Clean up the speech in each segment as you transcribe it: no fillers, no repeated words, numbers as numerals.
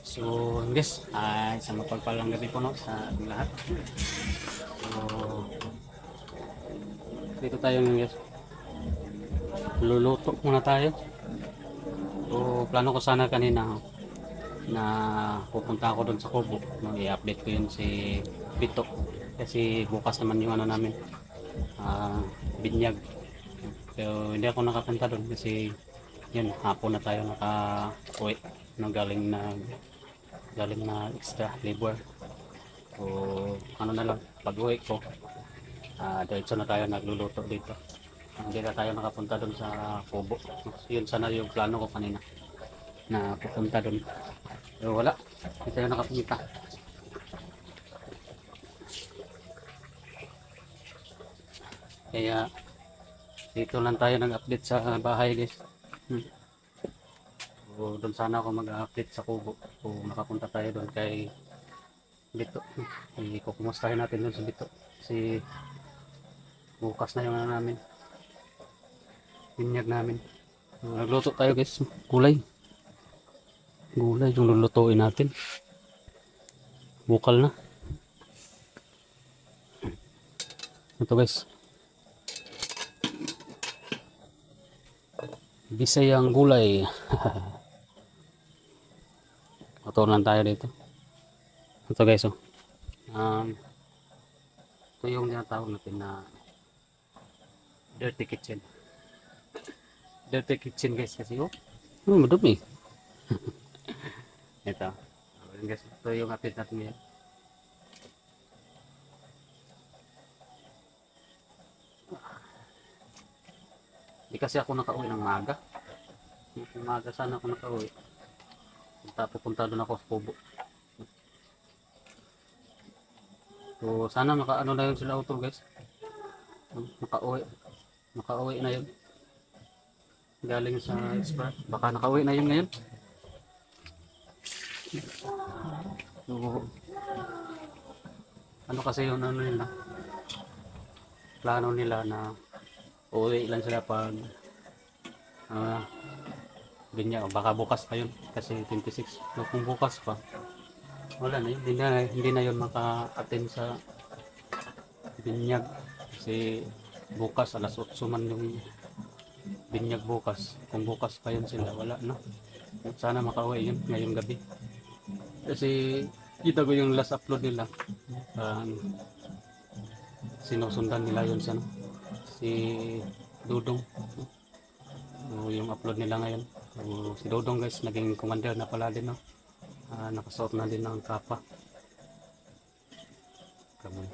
So, guys, isang mapagpalang gabi po no, sa ating lahat. So, dito tayo ngayon guys. Luluto muna tayo. So, plano ko sana kanina na pupunta ako doon sa Kubo. No, i-update ko yun si Bito. Kasi bukas naman yung ano namin, binyag. Pero hindi ako nakapunta doon kasi yun, hapon na tayo naka-uwi. No, galing na extra labor. So, ano na lang, pag-uwi ko, diretso na tayo nagluluto dito. Hindi na tayo nakapunta doon sa Kubo. Yun sana yung plano ko kanina na pupunta doon. Pero wala, hindi tayo nakapunta. Kaya dito lang tayo nag-update sa bahay guys. So, doon sana ako mag-update sa Kubo kung nakapunta tayo doon kay Bito. Kukumustahin natin doon sa Bito. Kasi bukas na yung ano namin, binyag namin. Nagluto tayo guys, gulay yung lulutuin natin, bukal na ito guys, bisayang gulay. Matunan tayo dito. Ito guys, ito yung tinatawag natin na dirty kitchen guys, kasi madumi. Ito. Ayan guys, ito yung update natin ngayon. Hindi kasi ako nakauwi ng maaga. Maaga sana ako nakauwi. Pupunta doon ako sa Kubo. So sana makaano na yun sila auto guys. Makauwi na yun. Galing sa express. Baka nakauwi na yun ngayon. So, ano kasi yung ano nila, plano nila na uuwi lang sila pag binya, o baka bukas pa yun kasi 26. So, kung bukas pa wala na yun, hindi na yun maka-attend sa binyag kasi bukas alas 8 man yung binyag bukas. Kung bukas pa yun sila, wala na. Sana makauwi yun ngayong gabi kasi kita ko yung last upload nila, sinusundan nila yun sa si Dudong. Yung upload nila ngayon, si Dudong guys naging commander na pala din, no? Nakasuot na din ng kapa. Kami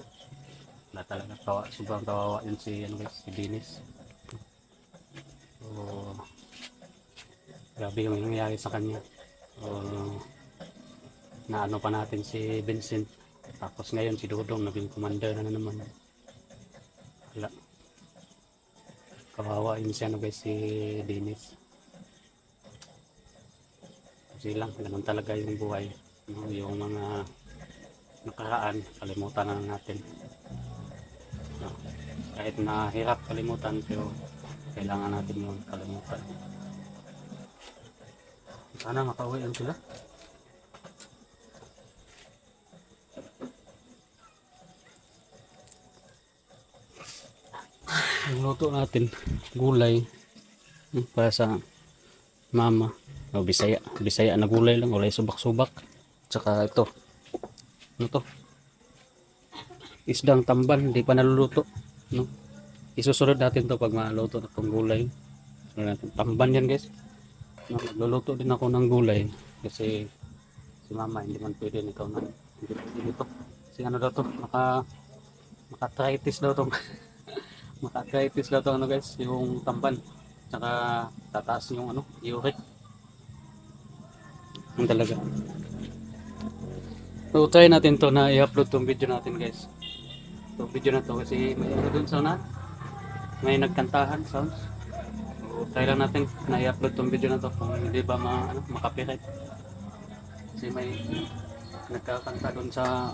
na talaga sobrang kawawa yun si ano guys, si Dennis. So, grabe yung nangyayari sa kanya. Na ano pa natin si Vincent, tapos ngayon si Dudong naging commander na naman. Wala, kawawa yun si ano guys, si Dennis. Kasi lang, ganun talaga yung buhay, no? Yung mga nakaraan kalimutan na natin, no? Kahit mahirap kalimutan, pero kailangan natin yung kalimutan. Sana makauwi sila. Ang luto natin gulay para sa mama, bisaya na gulay lang, wala subak-subak. Tsaka ito, ano to, isdang tamban, hindi pa naluluto, no? Isusunod natin to pag maluto na itong gulay. Sunod natin tamban yan guys, no? Nagluluto din ako ng gulay kasi si mama hindi man pwede ikaw na hindi pwede dito kasi ano daw to, maka-arthritis daw to. Maka-arthritis daw to ano guys, yung tamban. Tsaka tataas yung ano, uric. Yung talaga. So try natin to na i-upload tong video natin guys. Itong video na to kasi may ano dun sa na, may nagkantahan sounds. So try lang natin na i-upload tong video na to kung hindi ba makapirate. Kasi may nagkakanta dun sa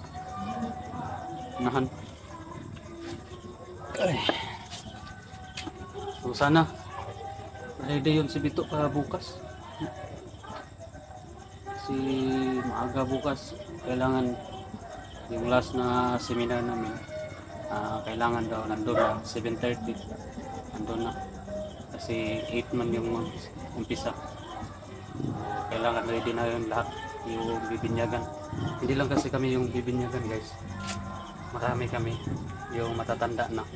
nahan. Ay. So sana ready yun si Bito para bukas. So kasi maaga bukas. Kailangan yung last na seminar namin, kailangan daw nandun na 7:30. Nandun na. Kasi 8 man yung umpisa. Kailangan ready na yun lahat. Yung bibinyagan. Hindi lang kasi kami yung bibinyagan guys. Marami kami. Yung matatanda na.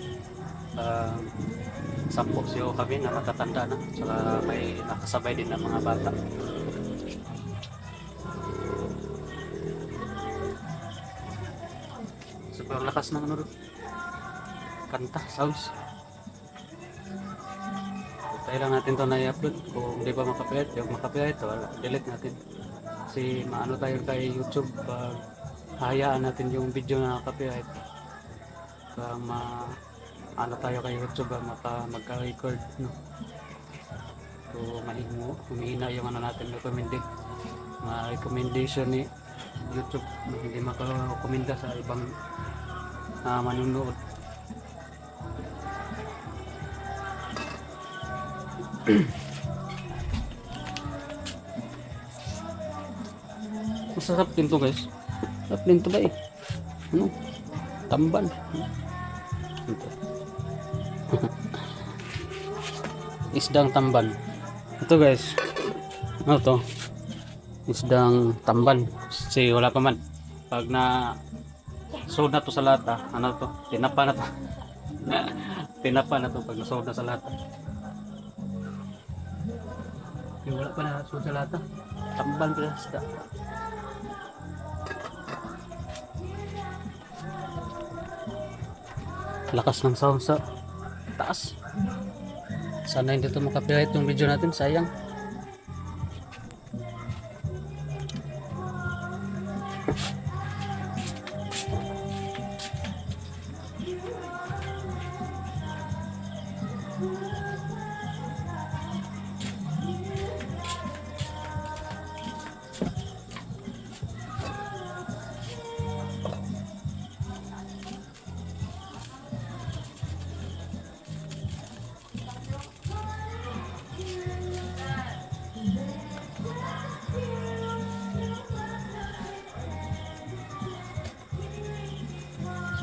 10 siyo kami na matatanda na. Saka may nakasabay din ng mga bata. Super lakas ng ano doon. Kanta, sounds. Tayo lang natin to na i-upload. Kung di ba makapihit, yung makapihit, wala, delete natin. Kasi maano tayo kay YouTube pag hayaan natin yung video na nakapihit. Pag ano tayo kay YouTube magka-record, no? So humihina yung ano natin recommendation ni YouTube, hindi makarekomenda sa ibang manunood. Masarap din to guys. Masarap din to ba eh. Ano? Tamban. Ito. Isdang tamban. Ito guys. Ano to? Isdang tamban. Kasi wala pa man. Pag na sold na to sa lata, ano to? Tinapa na to. Tinapa na to pag na-sold na sa lata. Yung wala pa na sold sa lata. Tamban pala isda. Lakas ng sound sa taas. Sana hindi ito makapirate yung video natin, sayang.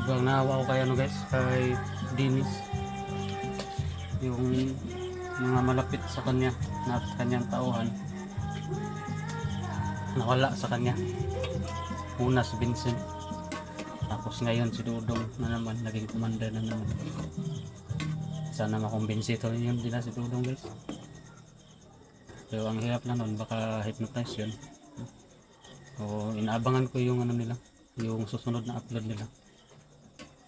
Sobrang naawa ko kay ano guys, kay Dennis. Yung mga malapit sa kanya na kanyang tauhan nawala sa kanya. Una si Vincent, tapos ngayon si Dudong na naman, naging commander na naman. Sana makumbinsi ito yun din na si Dudong guys. Pero ang hirap na nun, baka hypnotize yun. O inaabangan ko yung ano nila, yung susunod na upload nila.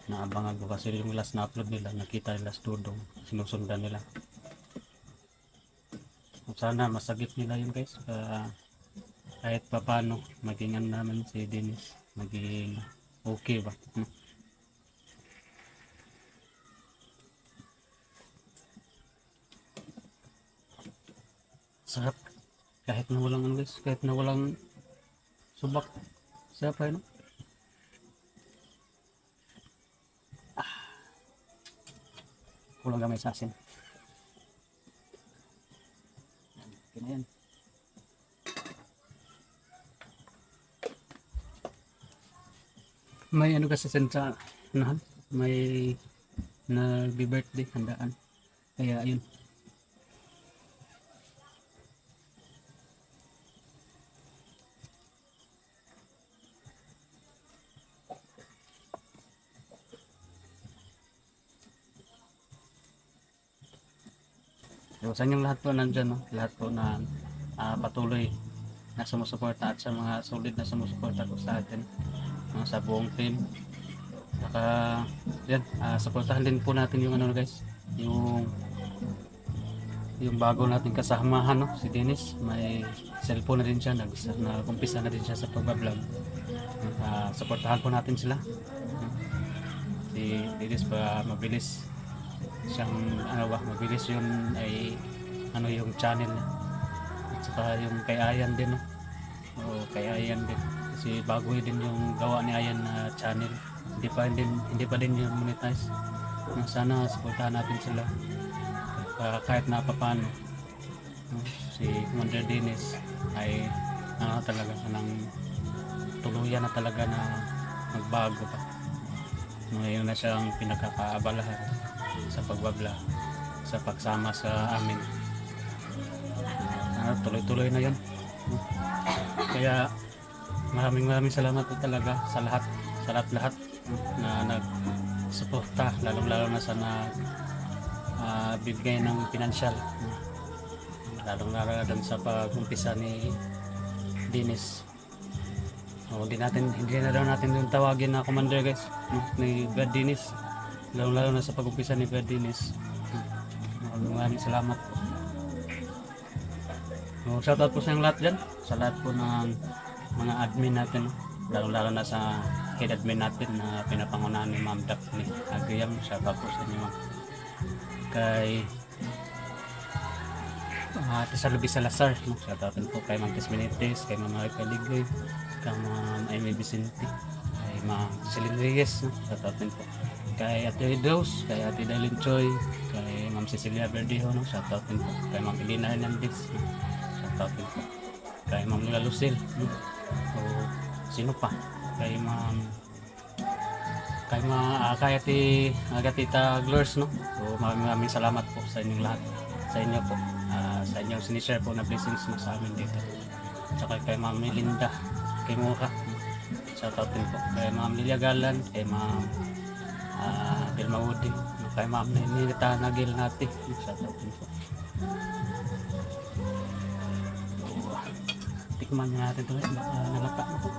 Naabangan ko kasi yung last na upload nila, nakita nila si Dudong, sinusundan nila. Sana masagip nila yun guys, kahit pa paano maging ano naman si Dennis, maging okay ba. Sarap kahit na walang ano guys, kahit na walang subak. Sarap ay no. Kulang gamay sa asin. Okay na yan. May ano kasi sa ano, may nag-birthday handaan. Kaya ayun. So, sa inyong lahat po nandyan, no? Lahat po na patuloy na sumusuporta at sa mga solid na sumusuporta po sa atin, sa buong team. Saka yan, supportahan din po natin yung ano guys, yung bago natin kasamahan, no? Si Dennis, may cellphone na din siya, nag-umpisa na din siya sa pag-vlog. Supportahan po natin sila. Si Dennis pa mabilis siyang mabilis yun ay yung channel niya. At saka yung kay Ayan din, no? O kay Ayan din kasi bago din yung gawa ni Ayan na channel, hindi pa din yung monetize. Sana supportahan natin sila kahit na paano. Si Commander Dennis ay talaga ng tuluyan na talaga na magbago pa. Ngayon na siyang pinagkakaabalahan sa pagbabla, sa pagsama sa amin. Tuloy-tuloy na yun. Kaya maraming salamat po talaga sa lahat na nagsuporta, lalong-lalo na sa bibigay ng pinansyal, lalong-lalo na dun sa pag-umpisa ni Dennis. Hindi na daw natin yung tawagin na commander guys, no? Ni Brad Dennis, lalong-lalo na sa pag-umpisa ni Brad Dennis. Maraming salamat po. Shoutout po sa lahat dyan, sa lahat po ng mga admin natin, lalo-lalo na sa head admin natin na pinapangunahan ni Ma'am Daphne Agriam. Shoutout po sa inyo, ma'am. Kay Ate Salubi Salazar, no? Shoutout po kay Ma'am Tesminites, kay Ma'am Marika Ligoy, kay Ma'am Amy Vicente, kay Ma'am Celine Reyes, no? Shoutout po kay Ate Rose, kay Ate Darlene Choi, kay Ma'am Cecilia Verdejo, no? Shoutout po kay Ma'am Elena Hernandez, no? Shoutout po kay Ma'am Lula Lucille, no? O sino pa, kay Ma'am kay Tita Glors, no? So maraming salamat po sa inyong lahat, sa inyo po, sa inyong sinishare po na blessings mo sa amin dito. Tsaka kay Ma'am Melinda, kay Mura, shoutout din po kay Ma'am Lilia Galan, kay Ma'am Delma Woody, kay Ma'am Ninita Nagil Nati, shoutout din po. Tikman natin ito, nalata na po.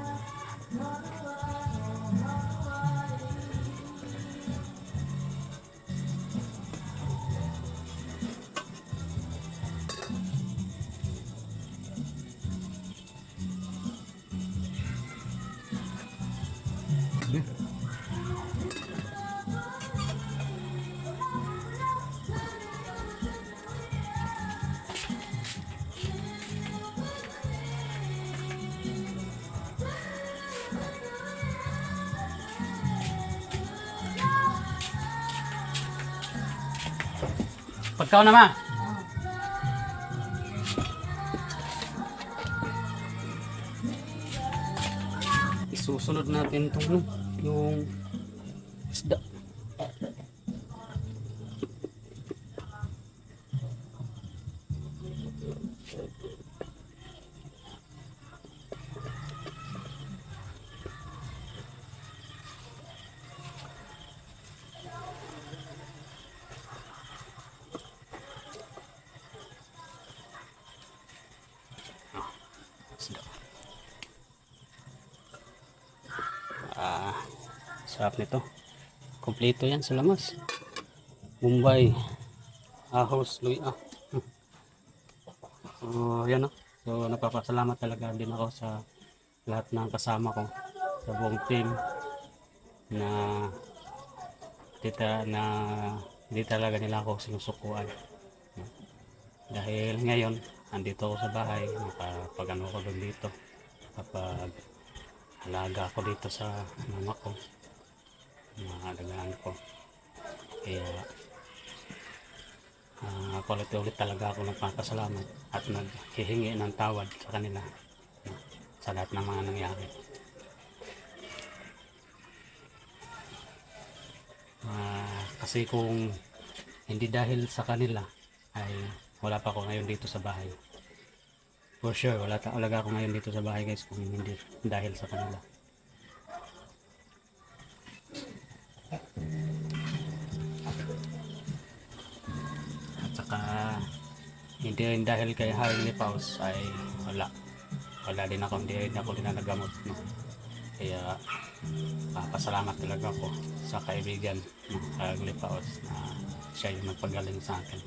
Pagkaw naman. Isusunod natin itong yung isda. Sarap nito. Kompleto yan sa lamas. Mumbai, ahos, luya. So yan o. So napapasalamat talaga din ako sa lahat ng kasama ko, sa buong team na hindi talaga nila ako sinusukuan. Dahil ngayon andito ako sa bahay, nakapag-ano ko doon dito, kapag alaga ako dito sa mama ko, mga alagaan ko. Kaya ulit talaga ako nagpapasalamat at naghihingi ng tawad sa kanila sa lahat ng mga nangyari. Kasi kung hindi dahil sa kanila ay wala pa ako ngayon dito sa bahay. For sure, wala talaga ako ngayon dito sa bahay guys kung hindi dahil sa kanila. At saka hindi rin dahil kay Harry Paus ay wala din ako, hindi rin ako nagamot, no? Kaya pasalamat talaga ako sa kaibigan ng Harry Paus na siya yung nagpagaling sa akin.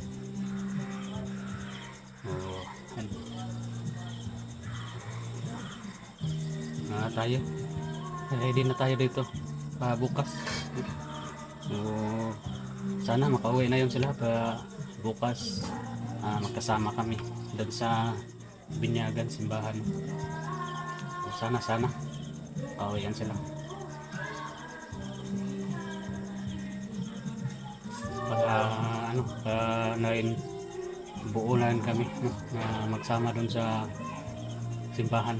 Tayo ready na tayo dito bukas. Sana makauwi na yun sila bukas. Magkasama kami doon sa binyagan simbahan. Sana makauwi yan sila. Na rin buo na rin kami, na magsama doon sa simbahan.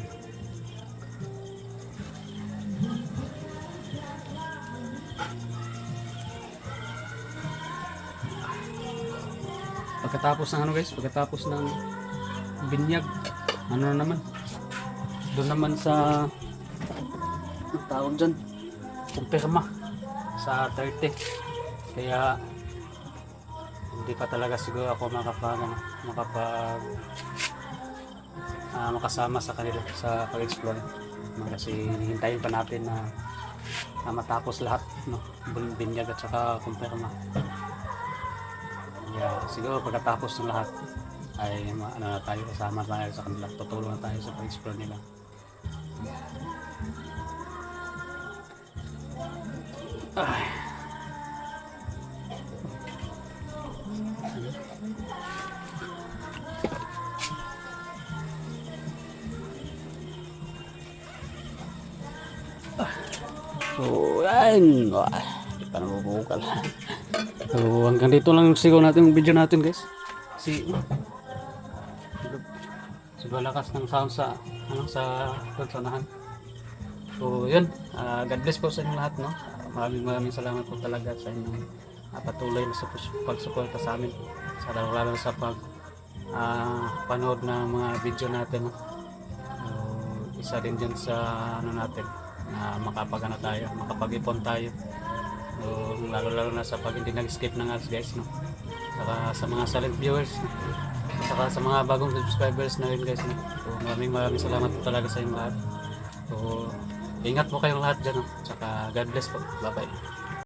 Pagkatapos ng ano guys, pagkatapos ng binyag, ano na naman, doon naman sa ang tawag dyan, kumpirma sa 30. Kaya hindi pa talaga siguro ako makasama sa kanila sa pag-explore. Kasi hintayin pa natin na matapos lahat, no? Binyag at saka kumpirma. Kaya siguro pagkatapos ng lahat ay ano na tayo, kasama tayo sa kanila, tutulong na tayo sa pag-explore nila. Ay. So, yan. Hindi pa nabubukal. So, hanggang dito lang siguro natin yung video natin guys. Kasi siguro lakas ng sound sa unahan. So, yun. God bless po sa inyo lahat, no? Maraming salamat po talaga sa inyong patuloy na pagsuporta sa amin. Lalo sa panood ng mga video natin, no? So, isa din dyan sa natin na makapag-ipon tayo. So, lalo na sa pag hindi nag-skip ng ads guys, no? Saka sa mga silent viewers, no? Saka sa mga bagong subscribers na rin guys, no? So, maraming salamat po talaga sa inyong lahat. So, ingat po kayong lahat dyan, no? Saka God bless po. Bye bye.